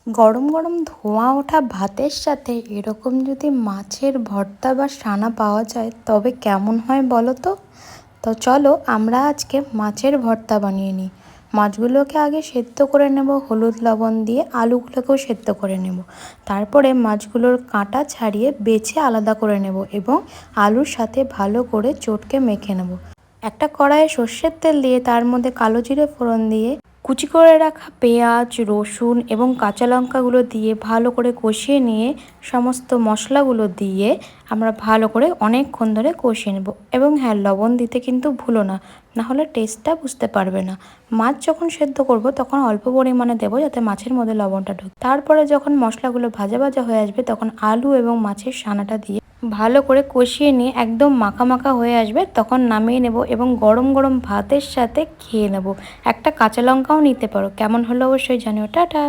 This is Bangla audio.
গরম গরম ধোঁয়া ওঠা ভাতের সাথে এরকম যদি মাছের ভর্তা বা সানা পাওয়া যায় তবে কেমন হয় বলো তো। তো চলো আমরা আজকে মাছের ভর্তা বানিয়ে নিই। মাছগুলোকে আগে সেদ্ধ করে নেব হলুদ লবণ দিয়ে, আলুগুলোকেও সেদ্ধ করে নেব। তারপরে মাছগুলোর কাঁটা ছাড়িয়ে বেছে আলাদা করে নেব এবং আলুর সাথে ভালো করে চটকে মেখে নেব। একটা কড়াইয়ে সর্ষের তেল দিয়ে তার মধ্যে কালো জিরে ফোড়ন দিয়ে কুচি করে রাখা পেঁয়াজ, রসুন এবং কাঁচা লঙ্কাগুলো দিয়ে ভালো করে কষিয়ে নিয়ে সমস্ত মশলাগুলো দিয়ে আমরা ভালো করে অনেকক্ষণ ধরে কষিয়ে নেব। এবং হ্যাঁ, লবণ দিতে কিন্তু ভুলো না, নাহলে টেস্টটা বুঝতে পারবে না। মাছ যখন সেদ্ধ করব তখন অল্প পরিমাণে দেবো যাতে মাছের মধ্যে লবণটা ঢোকে। তারপরে যখন মশলাগুলো ভাজা ভাজা হয়ে আসবে তখন আলু এবং মাছের সানাটা দিয়ে ভালো করে কষিয়ে নিয়ে একদম মাখা মাখা হয়ে আসবে তখন নামিয়ে নেব এবং গরম গরম ভাতের সাথে খেয়ে নেব। একটা কাঁচা লঙ্কাও নিতে পারো। কেমন হলো অবশ্যই জানিও। টাটা।